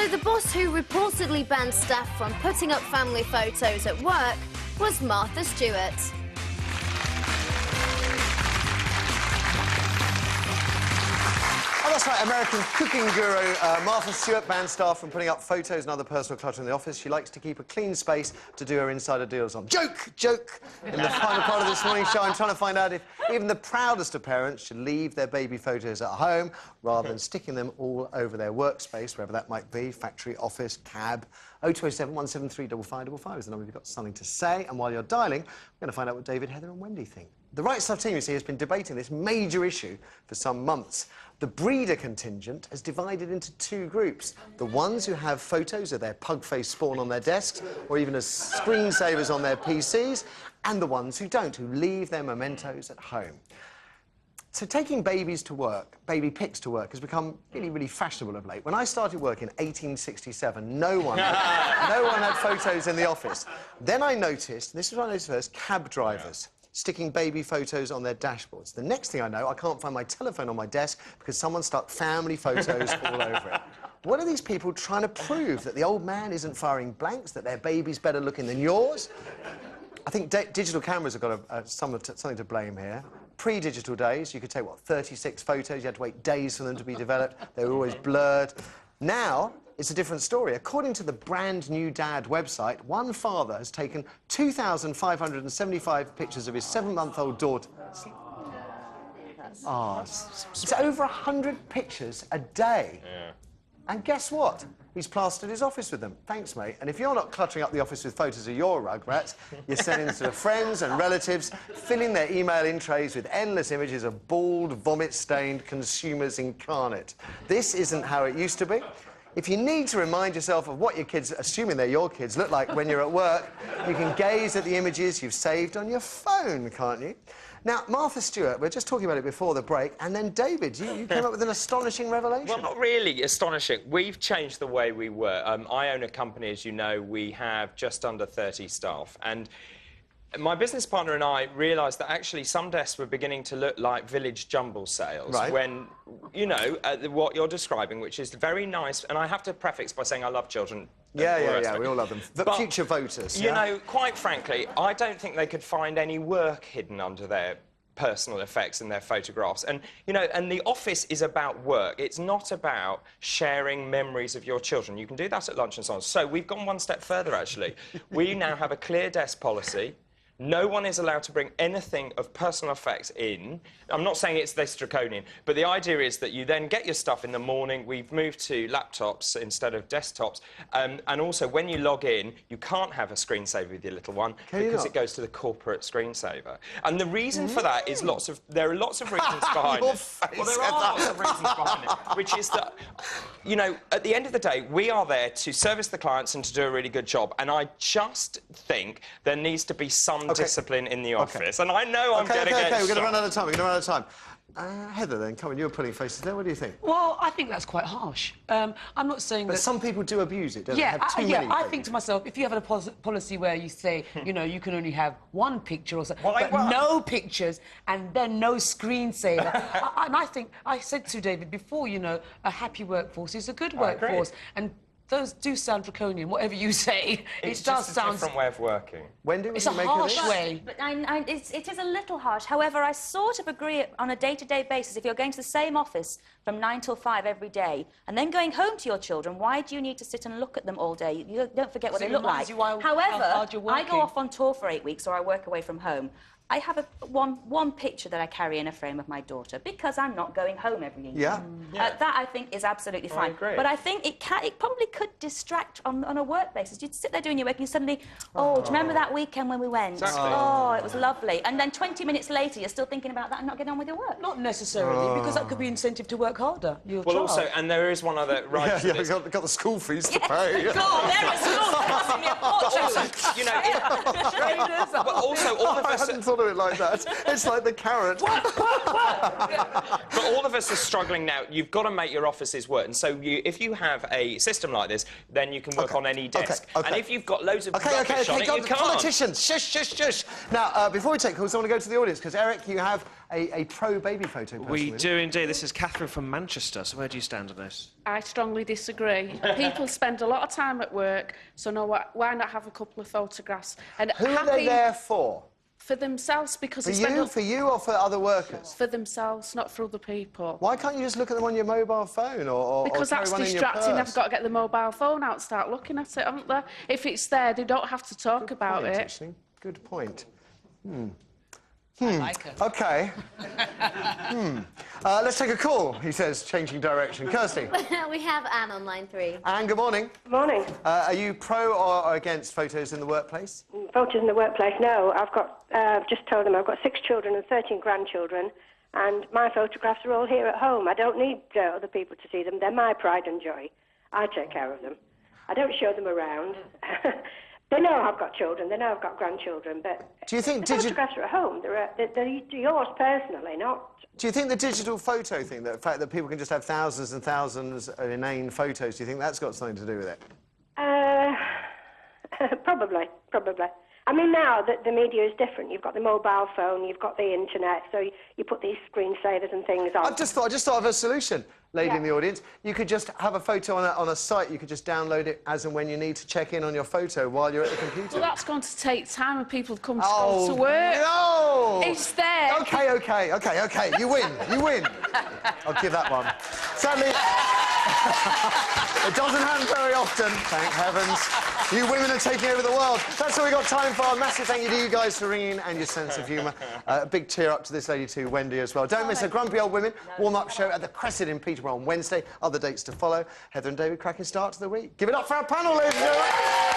So the boss who reportedly banned staff from putting up family photos at work was Martha Stewart. Oh, that's right, American cooking guru Martha Stewart banned staff from putting up photos and other personal clutter in the office. She likes to keep a clean space to do her insider deals on. Joke! Joke! In the final part of this morning show, I'm trying to find out if even the proudest of parents should leave their baby photos at home rather than sticking them all over their workspace, wherever that might be, factory, office, cab. 0207 173 5555 is the number if you've got something to say. And while you're dialing, we're going to find out what David, Heather and Wendy think. The Right Stuff team, you see, has been debating this major issue for some months. The breeder contingent has divided into two groups. The ones who have photos of their pug-faced spawn on their desks, or even as screensavers on their PCs, and the ones who don't, who leave their mementos at home. So taking babies to work, baby pics to work, has become really, really fashionable of late. When I started work in 1867, no one had photos in the office. Then I noticed, this is what I noticed first, cab drivers. Sticking baby photos on their dashboards. The next thing I know, I can't find my telephone on my desk because someone stuck family photos all over it. What are these people trying to prove? That the old man isn't firing blanks? That their baby's better looking than yours? I think digital cameras have got something to blame here. Pre-digital days, you could take, what, 36 photos? You had to wait days for them to be developed. They were always blurred. Now, it's a different story. According to the Brand New Dad website, one father has taken 2,575 pictures of his 7-month-old daughter. It's over 100 pictures a day. Yeah. And guess what? He's plastered his office with them. Thanks, mate. And if you're not cluttering up the office with photos of your rugrats, you're sending them to the friends and relatives, filling their email in trays with endless images of bald, vomit-stained consumers incarnate. This isn't how it used to be. If you need to remind yourself of what your kids, assuming they're your kids, look like when you're at work, you can gaze at the images you've saved on your phone, can't you? Now, Martha Stewart, we were just talking about it before the break, and then David, you came up with an astonishing revelation. Well, not really astonishing. We've changed the way we work. I own a company, as you know. We have just under 30 staff, and my business partner and I realised that actually some desks were beginning to look like village jumble sales. Right. When, you know, what you're describing, which is very nice, and I have to prefix by saying I love children. Yeah, we all love them. But future voters, you know, quite frankly, I don't think they could find any work hidden under their personal effects and their photographs. And, you know, and the office is about work. It's not about sharing memories of your children. You can do that at lunch and so on. So we've gone one step further, actually. We now have a clear desk policy. No one is allowed to bring anything of personal effects in. I'm not saying it's this draconian, but the idea is that you then get your stuff in the morning. We've moved to laptops instead of desktops. And also, when you log in, you can't have a screensaver with your little one because it goes to the corporate screensaver. And the reason for that is there are lots of reasons behind it. Well, there are lots of reasons behind it, which is that, you know, at the end of the day, we are there to service the clients and to do a really good job. And I just think there needs to be some discipline in the office. And I know I'm going to get we're going to run out of time. Heather, then, come on, you were putting faces there. What do you think? Well, I think that's quite harsh. I'm not saying that... But some people do abuse it, don't they? I think to myself, if you have a policy where you say, you know, you can only have one picture or something, but no pictures and then no screensaver. And I think, I said to David before, you know, a happy workforce is a good workforce. And those do sound draconian, whatever you say. It does sound... It's a different way of working. Wendy, it's a harsh way. But it is a little harsh. However, I sort of agree on a day-to-day basis. If you're going to the same office from 9 till 5 every day and then going home to your children, why do you need to sit and look at them all day? You don't forget what they look like. However, I go off on tour for 8 weeks or I work away from home. I have one picture that I carry in a frame of my daughter because I'm not going home every evening. That, I think, is absolutely fine. But I think it probably could distract on a work basis. You'd sit there doing your work and you suddenly, do you remember that weekend when we went? Exactly. Oh, it was lovely. And then 20 minutes later, you're still thinking about that and not getting on with your work. Not necessarily, because that could be incentive to work harder. Also, and there is one other right. We've got the school fees to pay. God, they're at school. They're costing me a fortune. You know, but also all of us... I hadn't thought of it like that. It's like the carrot. But all of us are struggling now. You've got to make your offices work. And so if you have a system like this, then you can work on any desk. And if you've got loads of rubbish on it, you can't. Politicians, shush. Now, before we take calls, I want to go to the audience, because, Eric, you have a pro-baby photo person. We do indeed. This is Catherine from Manchester. So where do you stand on this? I strongly disagree. People spend a lot of time at work, so why not have a couple of photographs? And Who are they there for? For themselves, because For you or for other workers? For themselves, not for other people. Why can't you just look at them on your mobile phone or because carry that's one in your distracting. purse? I've got to get the mobile phone out and start looking at it, haven't they? If it's there, they don't have to talk about it. Actually. Good point. I like her. OK. Let's take a call, he says, changing direction. Kirsty. We have Anne on line 3. Anne, good morning. Morning. Are you pro or against photos in the workplace? Photos in the workplace, no. I've just told them I've got 6 children and 13 grandchildren, and my photographs are all here at home. I don't need other people to see them. They're my pride and joy. I take care of them. I don't show them around. They know I've got children, they know I've got grandchildren, but do you think the photographs are at home. They're yours personally, not... Do you think the digital photo thing, the fact that people can just have thousands and thousands of inane photos, do you think that's got something to do with it? Probably. I mean, now that the media is different. You've got the mobile phone, you've got the internet, so you put these screensavers and things on. I just thought of a solution, lady in the audience. You could just have a photo on a site. You could just download it as and when you need to check in on your photo while you're at the computer. Well, that's going to take time and people come to go to work. No! It's there. OK. You win. I'll give that one. Sadly, it doesn't happen very often, thank heavens. You women are taking over the world. That's all we got time for. A massive thank you to you guys for ringing and your sense of humour. A big cheer up to this lady too, Wendy, as well. Don't miss a Grumpy Old Women warm-up show at the Crescent in Peterborough on Wednesday. Other dates to follow. Heather and David, cracking start to the week. Give it up for our panel, ladies and gentlemen.